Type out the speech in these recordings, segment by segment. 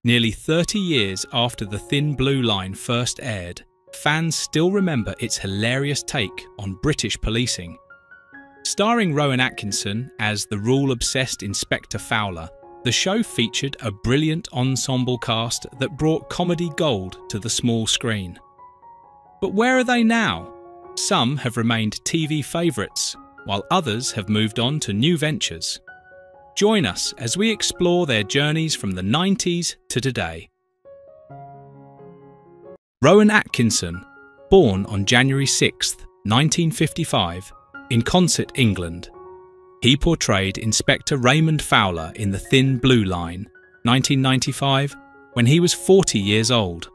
Nearly 30 years after The Thin Blue Line first aired, fans still remember its hilarious take on British policing. Starring Rowan Atkinson as the rule-obsessed Inspector Fowler, the show featured a brilliant ensemble cast that brought comedy gold to the small screen. But where are they now? Some have remained TV favourites, while others have moved on to new ventures. Join us as we explore their journeys from the 90s to today. Rowan Atkinson, born on January 6, 1955, in Consett, England. He portrayed Inspector Raymond Fowler in The Thin Blue Line, 1995, when he was 40 years old.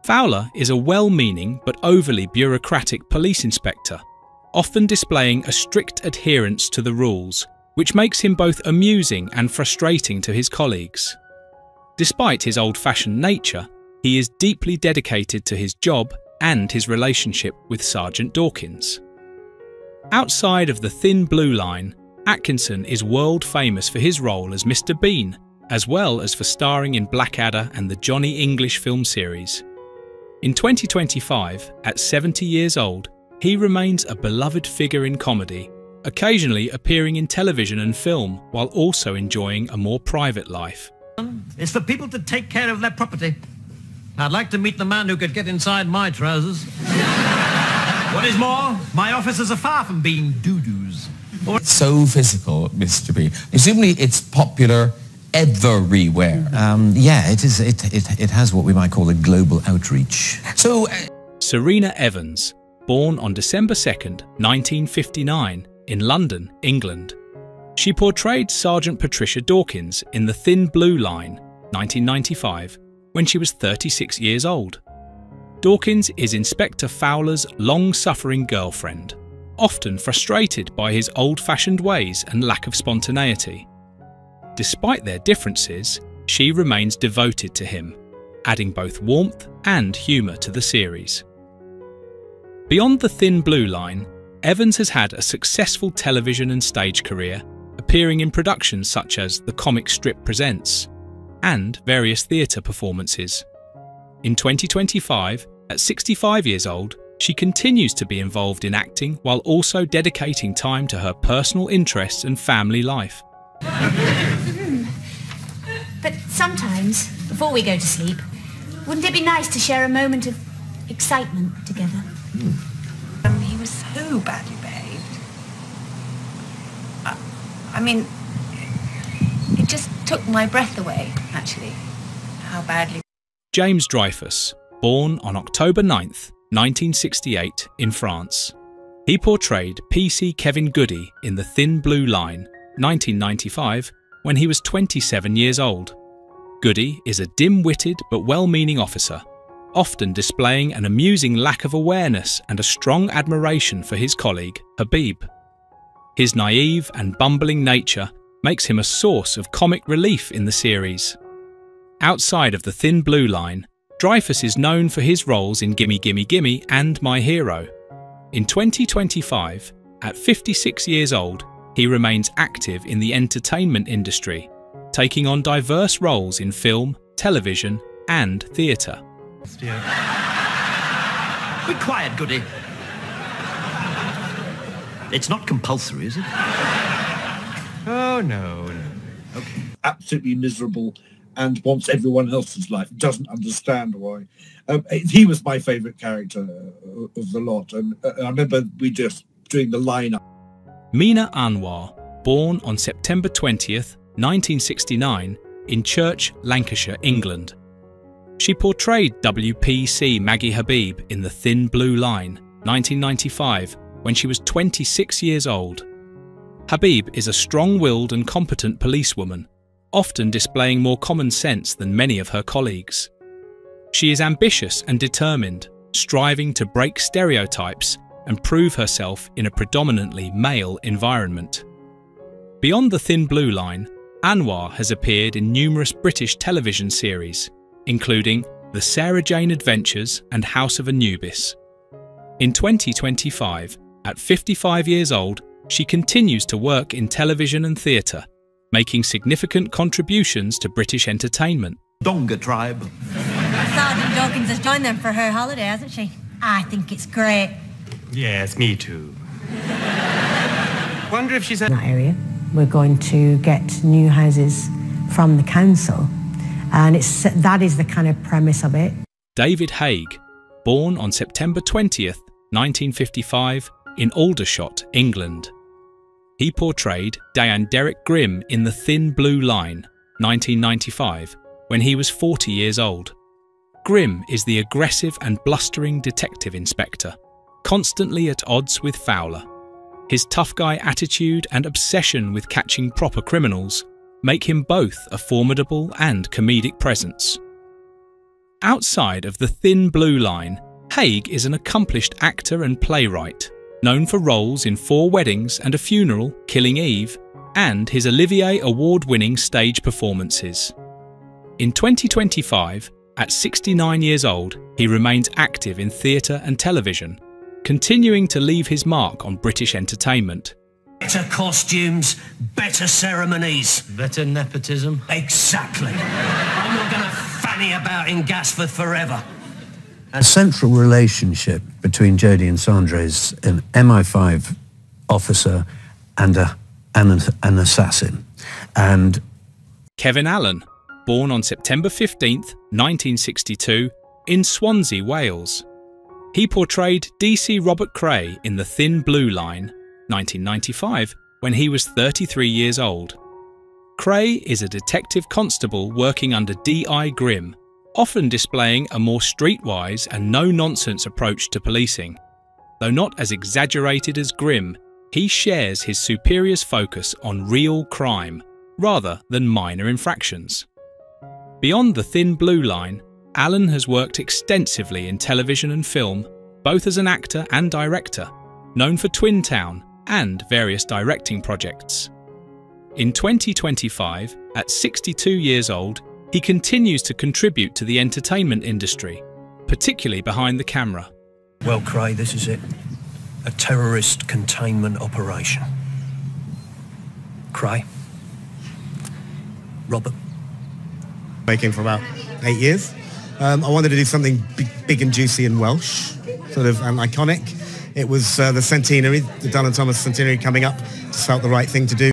Fowler is a well-meaning but overly bureaucratic police inspector, often displaying a strict adherence to the rules, which makes him both amusing and frustrating to his colleagues. Despite his old-fashioned nature, he is deeply dedicated to his job and his relationship with Sergeant Dawkins. Outside of The Thin Blue Line, Atkinson is world famous for his role as Mr. Bean, as well as for starring in Blackadder and the Johnny English film series. In 2025, at 70 years old, he remains a beloved figure in comedy, occasionally appearing in television and film while also enjoying a more private life. It's for people to take care of their property. I'd like to meet the man who could get inside my trousers. What is more, my officers are far from being doo-doos. It's so physical, Mr. B. Presumably it's popular everywhere. Yeah, it is. It has what we might call a global outreach. So, Serena Evans, born on December 2nd, 1959, in London, England. She portrayed Sergeant Patricia Dawkins in The Thin Blue Line, 1995, when she was 36 years old. Dawkins is Inspector Fowler's long-suffering girlfriend, often frustrated by his old-fashioned ways and lack of spontaneity. Despite their differences, she remains devoted to him, adding both warmth and humour to the series. Beyond The Thin Blue Line, Evans has had a successful television and stage career, appearing in productions such as The Comic Strip Presents and various theatre performances. In 2025, at 65 years old, she continues to be involved in acting while also dedicating time to her personal interests and family life. But sometimes, before we go to sleep, wouldn't it be nice to share a moment of excitement together? He was so badly behaved. I mean, it just took my breath away, actually, how badly. James Dreyfus, born on October 9th, 1968, in France. He portrayed PC Kevin Goody in The Thin Blue Line, 1995, when he was 27 years old. Goody is a dim-witted but well-meaning officer, often displaying an amusing lack of awareness and a strong admiration for his colleague, Habib. His naive and bumbling nature makes him a source of comic relief in the series. Outside of The Thin Blue Line, Dreyfus is known for his roles in Gimme Gimme Gimme and My Hero. In 2025, at 56 years old, he remains active in the entertainment industry, taking on diverse roles in film, television, and theatre. Be quiet, Goody. It's not compulsory, is it? Oh, no. Okay. Absolutely miserable and wants everyone else's life, doesn't understand why. He was my favourite character of the lot, and I remember we just doing the line-up. Mina Anwar, born on September 20th, 1969, in Church, Lancashire, England. She portrayed WPC Maggie Habib in The Thin Blue Line, 1995, when she was 26 years old. Habib is a strong-willed and competent policewoman, often displaying more common sense than many of her colleagues. She is ambitious and determined, striving to break stereotypes and prove herself in a predominantly male environment. Beyond The Thin Blue Line, Anwar has appeared in numerous British television series, including The Sarah Jane Adventures and House of Anubis. In 2025, at 55 years old, she continues to work in television and theatre, making significant contributions to British entertainment. Donga tribe. Sergeant Dawkins has joined them for her holiday, hasn't she? I think it's great. Yes, me too. Wonder if she's... In that area, we're going to get new houses from the council, and that is the kind of premise of it. David Haig, born on September 20th, 1955, in Aldershot, England. He portrayed Diane Derrick Grimm in The Thin Blue Line, 1995, when he was 40 years old. Grimm is the aggressive and blustering detective inspector, constantly at odds with Fowler. His tough guy attitude and obsession with catching proper criminals make him both a formidable and comedic presence. Outside of The Thin Blue Line, Haig is an accomplished actor and playwright, known for roles in 4 Weddings and a Funeral, Killing Eve, and his Olivier Award-winning stage performances. In 2025, at 69 years old, he remains active in theatre and television, continuing to leave his mark on British entertainment. Better costumes, better ceremonies. Better nepotism. Exactly. I'm not going to fanny about in Gasforth forever. A central relationship between Jodie and Sandra is an MI5 officer and an assassin. And Kevin Allen, born on September 15th, 1962, in Swansea, Wales. He portrayed DC Robert Cray in The Thin Blue Line, 1995, when he was 33 years old. Cray is a detective constable working under D.I. Grimm, often displaying a more streetwise and no-nonsense approach to policing. Though not as exaggerated as Grimm, he shares his superior's focus on real crime, rather than minor infractions. Beyond The Thin Blue Line, Allen has worked extensively in television and film, both as an actor and director, known for Twin Town and various directing projects. In 2025, at 62 years old, he continues to contribute to the entertainment industry, particularly behind the camera. Well, Cray, this is it. A terrorist containment operation. Cray. Robert. Making for about 8 years. I wanted to do something big and juicy and Welsh, sort of iconic. It was the centenary, the Dylan Thomas centenary coming up. Just felt the right thing to do.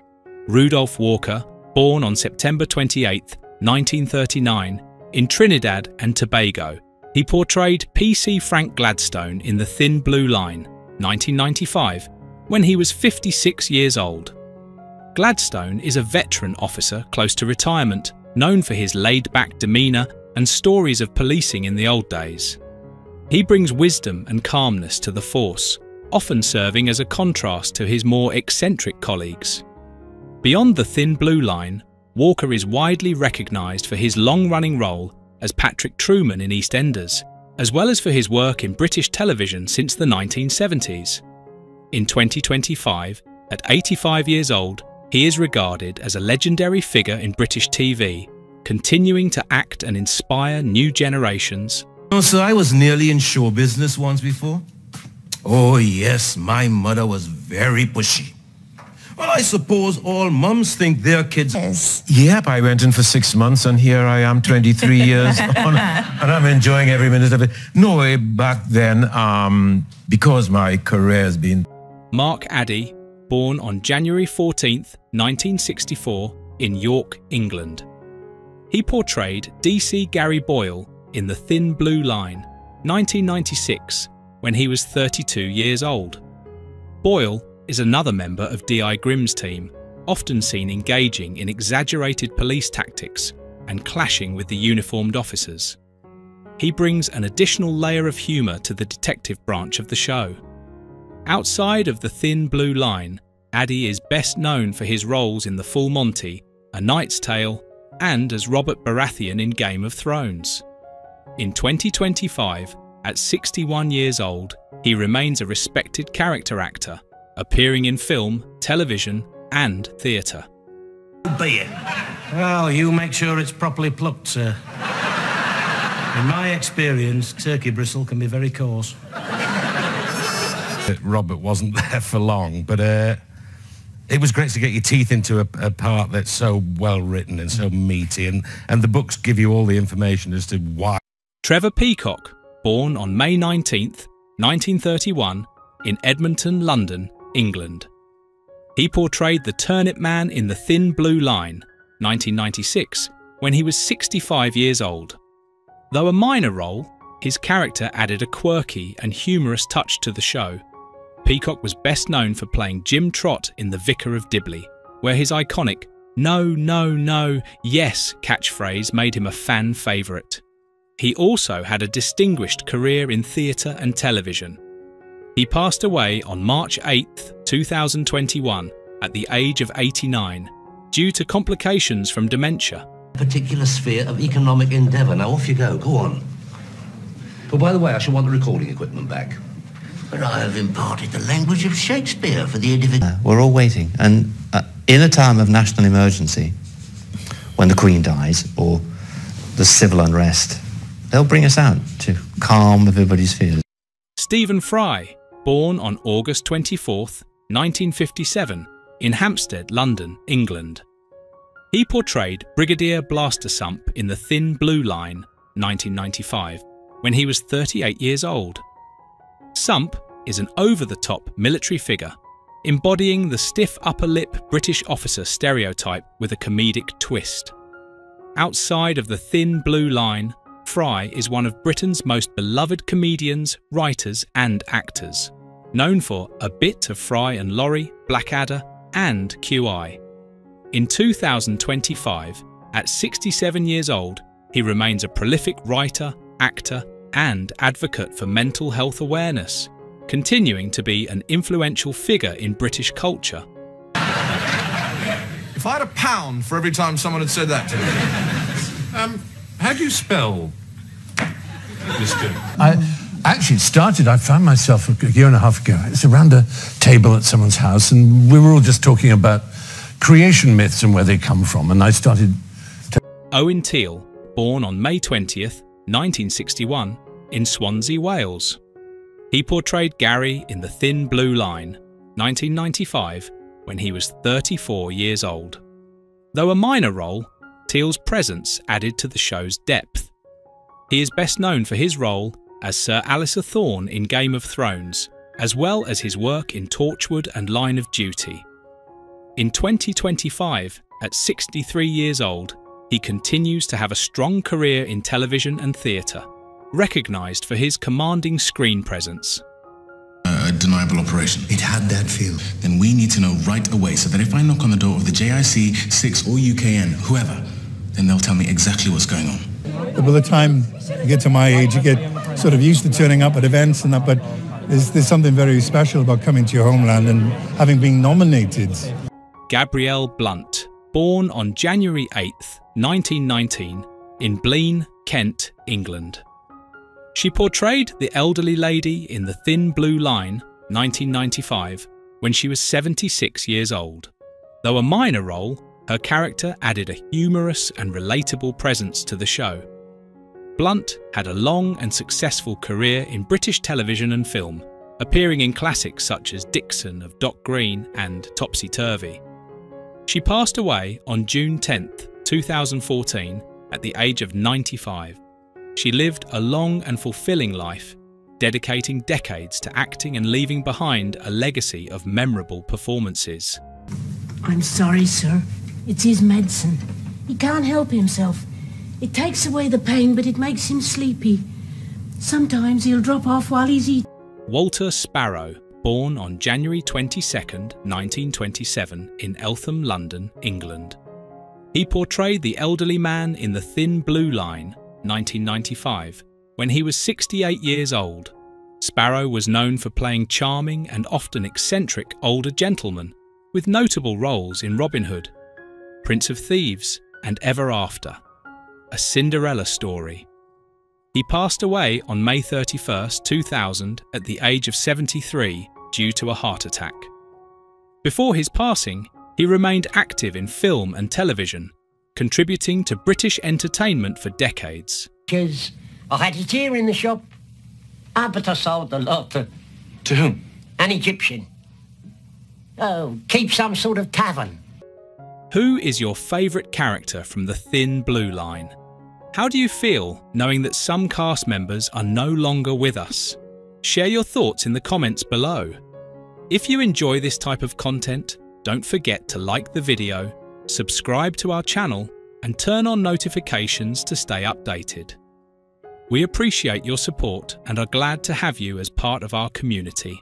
Rudolph Walker, born on September 28, 1939, in Trinidad and Tobago. He portrayed P.C. Frank Gladstone in The Thin Blue Line, 1995, when he was 56 years old. Gladstone is a veteran officer close to retirement, known for his laid-back demeanour and stories of policing in the old days. He brings wisdom and calmness to the force, often serving as a contrast to his more eccentric colleagues. Beyond The Thin Blue Line, Walker is widely recognised for his long-running role as Patrick Truman in EastEnders, as well as for his work in British television since the 1970s. In 2025, at 85 years old, he is regarded as a legendary figure in British TV, continuing to act and inspire new generations. Oh, so I was nearly in show business once before. Oh yes, my mother was very pushy. Well, I suppose all mums think their kids... Yes. Yep, I went in for 6 months and here I am 23 years on, and I'm enjoying every minute of it. No way back then, because my career has been... Mark Addy, born on January 14th, 1964, in York, England. He portrayed DC Gary Boyle in The Thin Blue Line, 1996, when he was 32 years old. Boyle is another member of D.I. Grimm's team, often seen engaging in exaggerated police tactics and clashing with the uniformed officers. He brings an additional layer of humour to the detective branch of the show. Outside of The Thin Blue Line, Addy is best known for his roles in The Full Monty, A Knight's Tale, and as Robert Baratheon in Game of Thrones. In 2025, at 61 years old, he remains a respected character actor, appearing in film, television, and theatre. Be it. Well, you make sure it's properly plucked, sir. In my experience, turkey bristle can be very coarse. Robert wasn't there for long, but it was great to get your teeth into a part that's so well written and so meaty, and the books give you all the information as to why. Trevor Peacock, born on May 19th, 1931, in Edmonton, London, England. He portrayed the Turnip Man in The Thin Blue Line, 1996, when he was 65 years old. Though a minor role, his character added a quirky and humorous touch to the show. Peacock was best known for playing Jim Trott in The Vicar of Dibley, where his iconic "No, no, no, yes" catchphrase made him a fan favourite. He also had a distinguished career in theatre and television. He passed away on March 8, 2021, at the age of 89, due to complications from dementia. Particular sphere of economic endeavour. Now off you go on. Oh, by the way, I shall want the recording equipment back. But I have imparted the language of Shakespeare for the individual. We're all waiting, and in a time of national emergency, when the Queen dies or there's civil unrest, they'll bring us out to calm everybody's fears. Stephen Fry, born on August 24th, 1957, in Hampstead, London, England. He portrayed Brigadier Blastersump in The Thin Blue Line, 1995, when he was 38 years old. Sump is an over-the-top military figure, embodying the stiff upper lip British officer stereotype with a comedic twist. Outside of The Thin Blue Line, Fry is one of Britain's most beloved comedians, writers and actors, known for A Bit of Fry and Laurie, Blackadder and QI. In 2025, at 67 years old, he remains a prolific writer, actor and advocate for mental health awareness, continuing to be an influential figure in British culture. If I had £1 for every time someone had said that to me. How do you spell Mr. I found myself a year and a half ago, it's around a table at someone's house, and we were all just talking about creation myths and where they come from, and I started... Owen Teale, born on May 20th, 1961, in Swansea, Wales. He portrayed Gary in The Thin Blue Line, 1995, when he was 34 years old. Though a minor role, Teale's presence added to the show's depth. He is best known for his role as Sir Alistair Thorne in Game of Thrones, as well as his work in Torchwood and Line of Duty. In 2025, at 63 years old, he continues to have a strong career in television and theatre, recognised for his commanding screen presence. A deniable operation. It had that feel. Then we need to know right away so that if I knock on the door of the JIC, 6 or UKN, whoever, then they'll tell me exactly what's going on. But by the time you get to my age, you get sort of used to turning up at events and that, but there's something very special about coming to your homeland and having been nominated. Gabrielle Blunt, born on January 8th, 1919, in Blean, Kent, England. She portrayed the elderly lady in The Thin Blue Line, 1995, when she was 76 years old. Though a minor role, her character added a humorous and relatable presence to the show. Blunt had a long and successful career in British television and film, appearing in classics such as Dixon of Doc Green and Topsy Turvy. She passed away on June 10th, 2014, at the age of 95. She lived a long and fulfilling life, dedicating decades to acting and leaving behind a legacy of memorable performances. I'm sorry, sir. It's his medicine. He can't help himself. It takes away the pain, but it makes him sleepy. Sometimes he'll drop off while he's eating. Walter Sparrow, born on January 22nd, 1927, in Eltham, London, England. He portrayed the elderly man in The Thin Blue Line, 1995, when he was 68 years old. Sparrow was known for playing charming and often eccentric older gentlemen, with notable roles in Robin Hood, Prince of Thieves, and Ever After, A Cinderella Story. He passed away on May 31st, 2000, at the age of 73 due to a heart attack. Before his passing, he remained active in film and television, contributing to British entertainment for decades. Because I had it here in the shop, but I sold the lot to... To whom? An Egyptian. Oh, keep some sort of tavern. Who is your favourite character from the Thin Blue Line? How do you feel knowing that some cast members are no longer with us? Share your thoughts in the comments below. If you enjoy this type of content, don't forget to like the video, subscribe to our channel, and turn on notifications to stay updated. We appreciate your support and are glad to have you as part of our community.